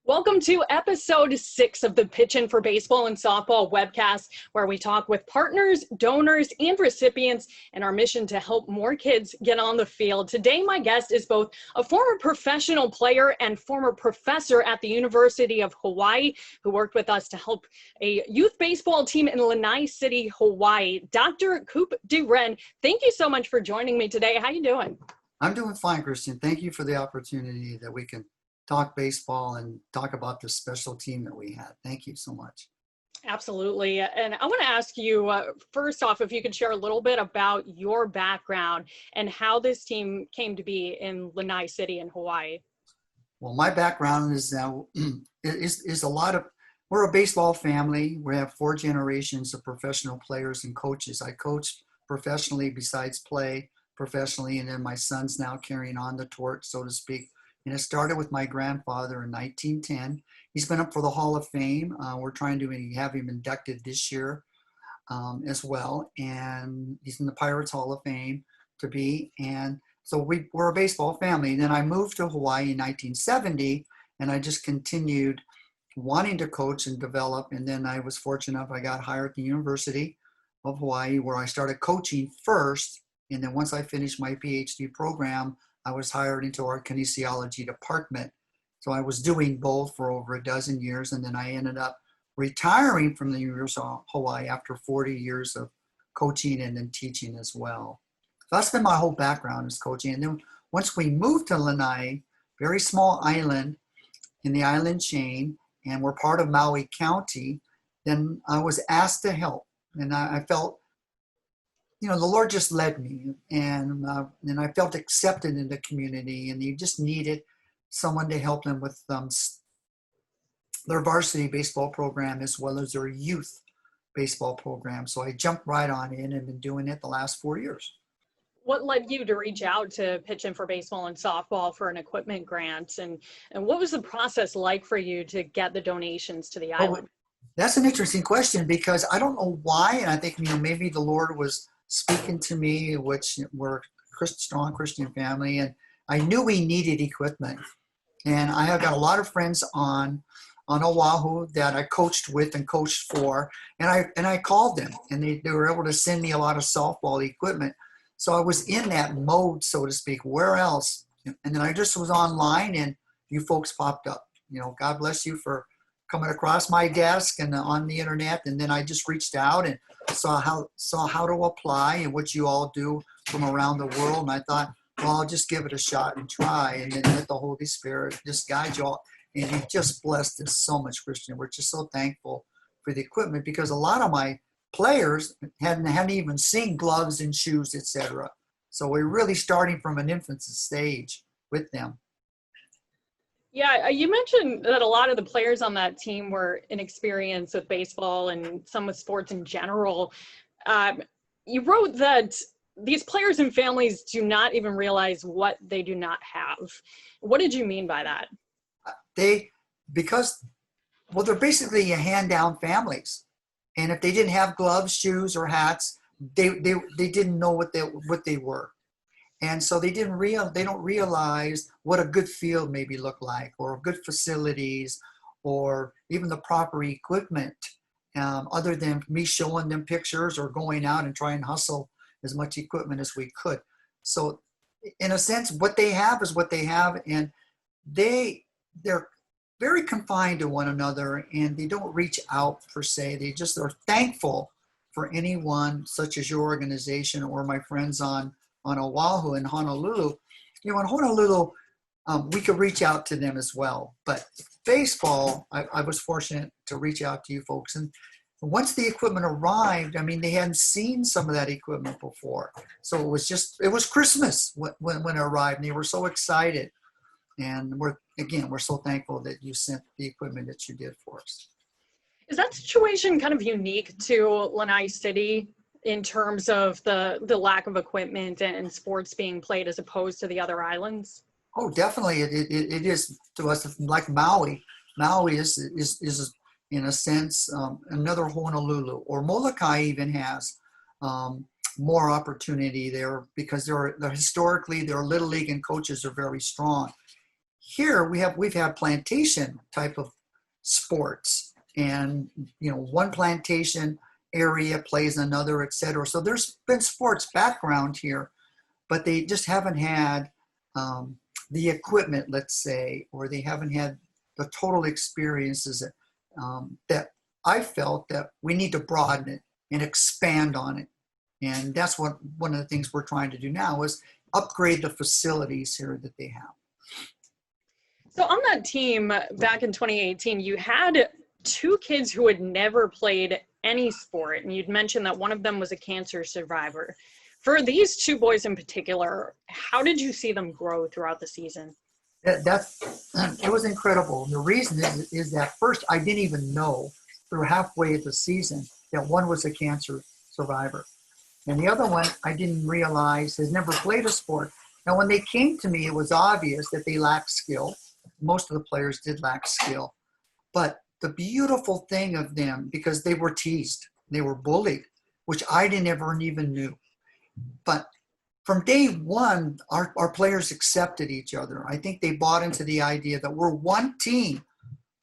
Welcome to episode 6 of the Pitchin' for Baseball and Softball webcast, where we talk with partners, donors, and recipients in our mission to help more kids get on the field. Today, my guest is both a former professional player and former professor at the University of Hawaii, who worked with us to help a youth baseball team in Lanai City, Hawaii. Dr. Coop DeRenne, thank you so much for joining me today. How you doing? I'm doing fine, Christian. Thank you for the opportunity that we can talk baseball and talk about this special team that we had. Thank you so much. Absolutely. And I want to ask you, first off, if you could share a little bit about your background and how this team came to be in Lanai City in Hawaii. Well, my background is a lot of, we're a baseball family. We have 4 generations of professional players and coaches. I coach professionally besides play professionally, and then my son's now carrying on the torch, so to speak. And it started with my grandfather in 1910. He's been up for the Hall of Fame. We're trying to have him inducted this year as well. And he's in the Pirates Hall of Fame to be. And so we're a baseball family. Then I moved to Hawaii in 1970, and I just continued wanting to coach and develop. And then I was fortunate enough, I got hired at the University of Hawaii, where I started coaching first. And then once I finished my PhD program, I was hired into our kinesiology department. So I was doing both for over a dozen years, and then I ended up retiring from the University of Hawaii after 40 years of coaching and then teaching as well. So that's been my whole background is coaching. And then once we moved to Lanai, very small island in the island chain, and we're part of Maui County, then I was asked to help. And I felt, you know, the Lord just led me, and I felt accepted in the community, and you just needed someone to help them with their varsity baseball program as well as their youth baseball program. So I jumped right on in and been doing it the last 4 years. What led you to reach out to Pitchin' for Baseball and Softball for an equipment grant? And what was the process like for you to get the donations to the island? That's an interesting question, because I don't know why, and I think, you know, maybe the Lord was speaking to me, which we're a strong Christian family, and I knew we needed equipment. And I have got a lot of friends on Oahu that I coached with and coached for, and I called them, and they were able to send me a lot of softball equipment. So I was in that mode, so to speak. Where else? And then I just was online, and you folks popped up. You know, God bless you for coming across my desk and on the internet. And then I just reached out and saw how to apply and what you all do from around the world. And I thought, well, I'll just give it a shot and try, and then let the Holy Spirit just guide you all. And you just blessed us so much, Christian. We're just so thankful for the equipment, because a lot of my players hadn't even seen gloves and shoes, etc. So we're really starting from an infancy stage with them. Yeah, you mentioned that a lot of the players on that team were inexperienced with baseball and some with sports in general. You wrote that these players and families do not even realize what they do not have. What did you mean by that? They're basically hand-down families. And if they didn't have gloves, shoes, or hats, they didn't know what they were. And so they don't realize what a good field maybe look like, or good facilities, or even the proper equipment, other than me showing them pictures or going out and trying to hustle as much equipment as we could. So in a sense, what they have is what they have, and they're very confined to one another, and they don't reach out per se. They just are thankful for anyone such as your organization or my friends on Oahu and Honolulu. You know, in Honolulu, we could reach out to them as well. But baseball, I was fortunate to reach out to you folks. And once the equipment arrived, I mean, they hadn't seen some of that equipment before. So it was Christmas when it arrived, and they were so excited. And we're so thankful that you sent the equipment that you did for us. Is that situation kind of unique to Lanai City in terms of the lack of equipment and sports being played as opposed to the other islands? Oh, definitely. It is to us, like Maui. Maui is in a sense another Honolulu, or Molokai even has more opportunity there, because they're historically their Little League and coaches are very strong. here we've had plantation type of sports, and one plantation area plays another, etc. So there's been sports background here, but they just haven't had the equipment, let's say, or they haven't had the total experiences that I felt that we need to broaden it and expand on it. And that's what one of the things we're trying to do now is upgrade the facilities here that they have. So on that team back in 2018, you had two kids who had never played any sport, and you'd mentioned that one of them was a cancer survivor. For these two boys in particular, how did you see them grow throughout the season? It was incredible. The reason is that first I didn't even know through halfway of the season that one was a cancer survivor. And the other one I didn't realize has never played a sport. Now when they came to me, it was obvious that they lacked skill. Most of the players did lack skill. But the beautiful thing of them, because they were teased, they were bullied, which I didn't ever even knew. But from day one, our players accepted each other. I think they bought into the idea that we're one team.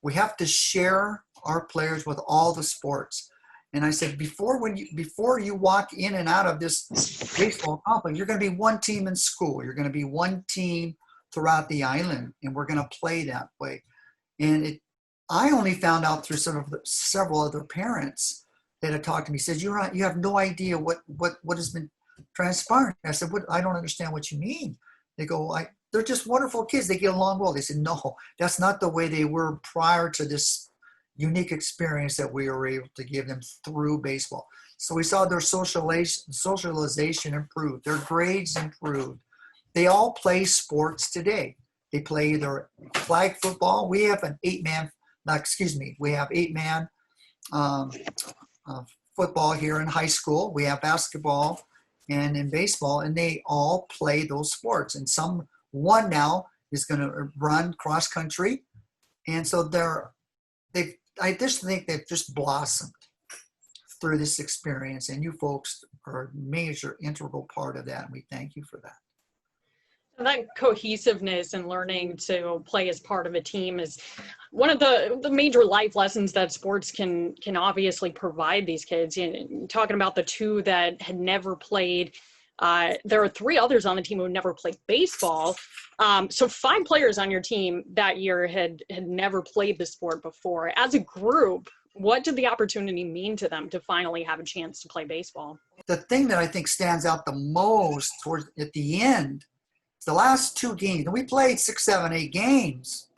We have to share our players with all the sports. And I said, before you walk in and out of this baseball complex, you're going to be one team in school. You're going to be one team throughout the island, and we're going to play that way. And I only found out through several other parents that had talked to me. Said, you have no idea what has been transpiring. I said, I don't understand what you mean. They go, they're just wonderful kids. They get along well. They said, no, that's not the way they were prior to this unique experience that we were able to give them through baseball. So we saw their socialization improve, their grades improved. They all play sports today. They play either flag football. We have an eight-man football here in high school. We have basketball and in baseball, and they all play those sports. And one now is going to run cross country. And so I just think they've just blossomed through this experience, and you folks are a major integral part of that, and we thank you for that. That cohesiveness and learning to play as part of a team is one of the major life lessons that sports can obviously provide these kids. Talking about the two that had never played, there are three others on the team who had never played baseball. So 5 players on your team that year had never played the sport before. As a group, what did the opportunity mean to them to finally have a chance to play baseball? The thing that I think stands out the most at the end, the last 2 games, and we played 6, 7, 8 games.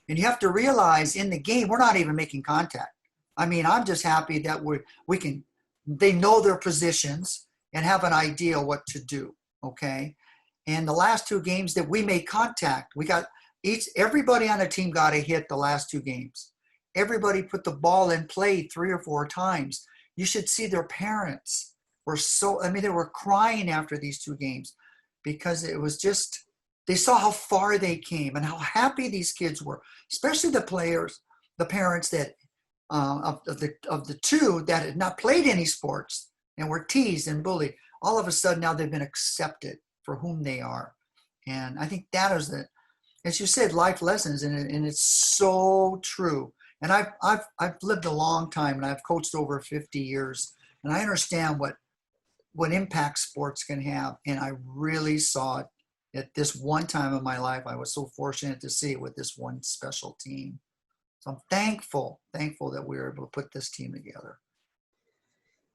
And you have to realize in the game, we're not even making contact. I mean, I'm just happy that they know their positions and have an idea what to do, okay? And the last 2 games that we made contact, everybody on the team got a hit the last 2 games. Everybody put the ball in play 3 or 4 times. You should see their parents they were crying after these 2 games because it was just, they saw how far they came and how happy these kids were, especially the parents that of the 2 that had not played any sports and were teased and bullied. All of a sudden now they've been accepted for whom they are. And I think that is as you said, life lessons, and it's so true. And I've lived a long time, and I've coached over 50 years, and I understand what impact sports can have. And I really saw it at this one time in my life. I was so fortunate to see it with this one special team. So I'm thankful that we were able to put this team together.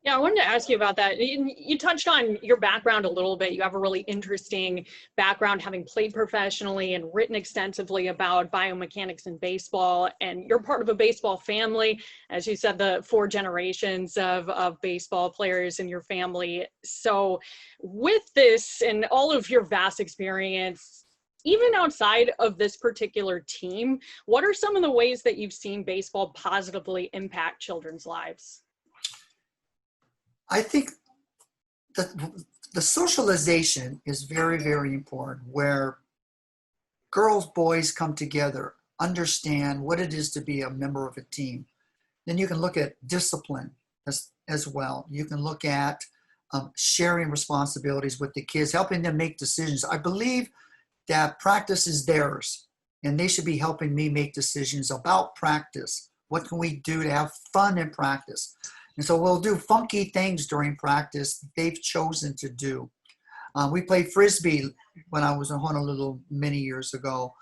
Yeah, I wanted to ask you about that. You touched on your background a little bit. You have a really interesting background, having played professionally and written extensively about biomechanics in baseball. And you're part of a baseball family. As you said, the 4 generations of baseball players in your family. So with this and all of your vast experience, even outside of this particular team, what are some of the ways that you've seen baseball positively impact children's lives? I think the socialization is very, very important, where girls, boys come together, understand what it is to be a member of a team. Then you can look at discipline as well. You can look at sharing responsibilities with the kids, helping them make decisions. I believe that practice is theirs. and they should be helping me make decisions about practice. What can we do to have fun in practice? And so we'll do funky things during practice they've chosen to do. We played Frisbee when I was in Honolulu many years ago.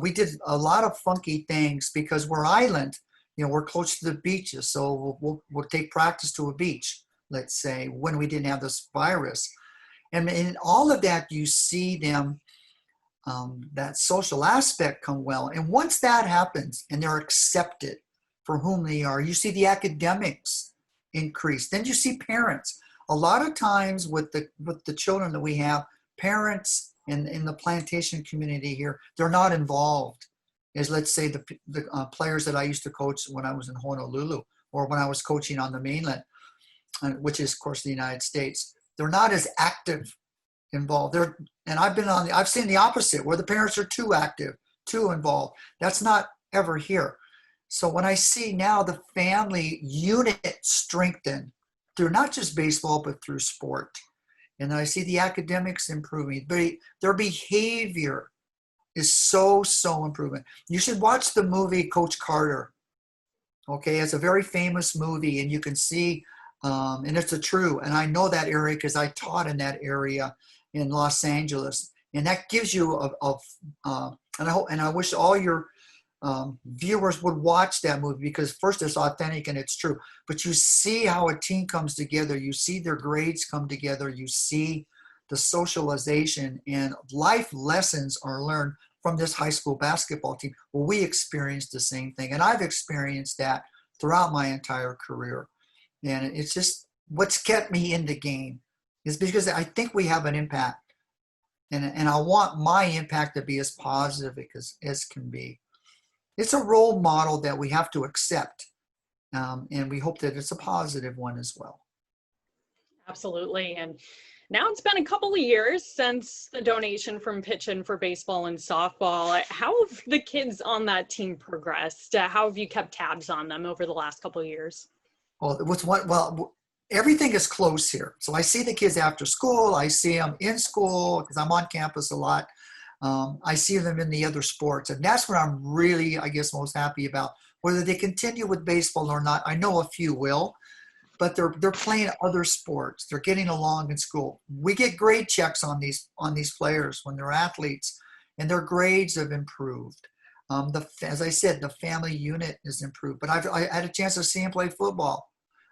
We did a lot of funky things because we're island, we're close to the beaches. So we'll take practice to a beach, let's say, when we didn't have this virus. And in all of that, you see them, that social aspect come well. And once that happens and they're accepted for whom they are, you see the academics increase. Then you see parents. A lot of times with the children that we have, parents in the plantation community here, they're not involved. As let's say the players that I used to coach when I was in Honolulu or when I was coaching on the mainland, which is of course the United States, they're not as active involved. I've seen the opposite where the parents are too active, too involved. That's not ever here. So when I see now the family unit strengthen through not just baseball, but through sport, and I see the academics improving, their behavior is so improving. You should watch the movie Coach Carter. Okay, it's a very famous movie, and you can see, and it's true. And I know that area because I taught in that area in Los Angeles, and that gives you and I wish all your viewers would watch that movie because first it's authentic and it's true, but you see how a team comes together, you see their grades come together, you see the socialization and life lessons are learned from this high school basketball team. Well, we experienced the same thing, and I've experienced that throughout my entire career, and it's just what's kept me in the game is because I think we have an impact, and I want my impact to be as positive as can be. It's a role model that we have to accept, and we hope that it's a positive one as well. Absolutely. And now it's been a couple of years since the donation from Pitchin' for baseball and softball. How have the kids on that team progressed? How have you kept tabs on them over the last couple of years? Well, everything is close here. So I see the kids after school. I see them in school because I'm on campus a lot. I see them in the other sports, and that's what I'm really, I guess, most happy about. Whether they continue with baseball or not, I know a few will, but they're playing other sports. They're getting along in school. We get grade checks on these players when they're athletes, and their grades have improved. As I said, the family unit is improved. But I had a chance to see them play football.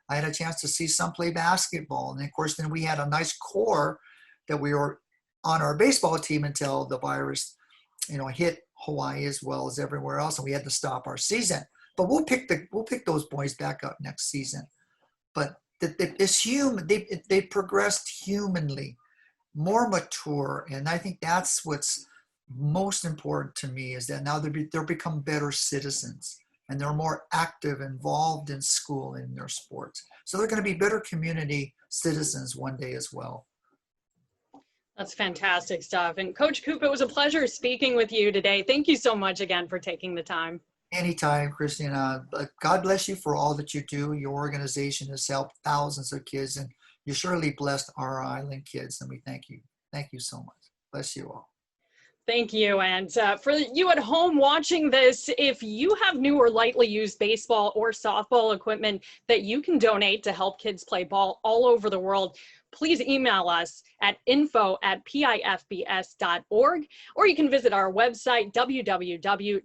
I had a chance to see some play basketball, and of course, then we had a nice core that we were on our baseball team until the virus, hit Hawaii as well as everywhere else, and we had to stop our season. But we'll pick those boys back up next season. But it's human. They progressed humanly, more mature, and I think that's what's most important to me is that now they're become better citizens, and they're more active, involved in school in their sports. So they're going to be better community citizens one day as well. That's fantastic stuff. And Coach Coop, it was a pleasure speaking with you today. Thank you so much again for taking the time. Anytime, Christina. God bless you for all that you do. Your organization has helped thousands of kids, and you surely blessed our island kids, and we thank you. Thank you so much. Bless you all. Thank you. And for you at home watching this, if you have new or lightly used baseball or softball equipment that you can donate to help kids play ball all over the world, please email us at info@pifbs.org, or you can visit our website, www.pifbs.org.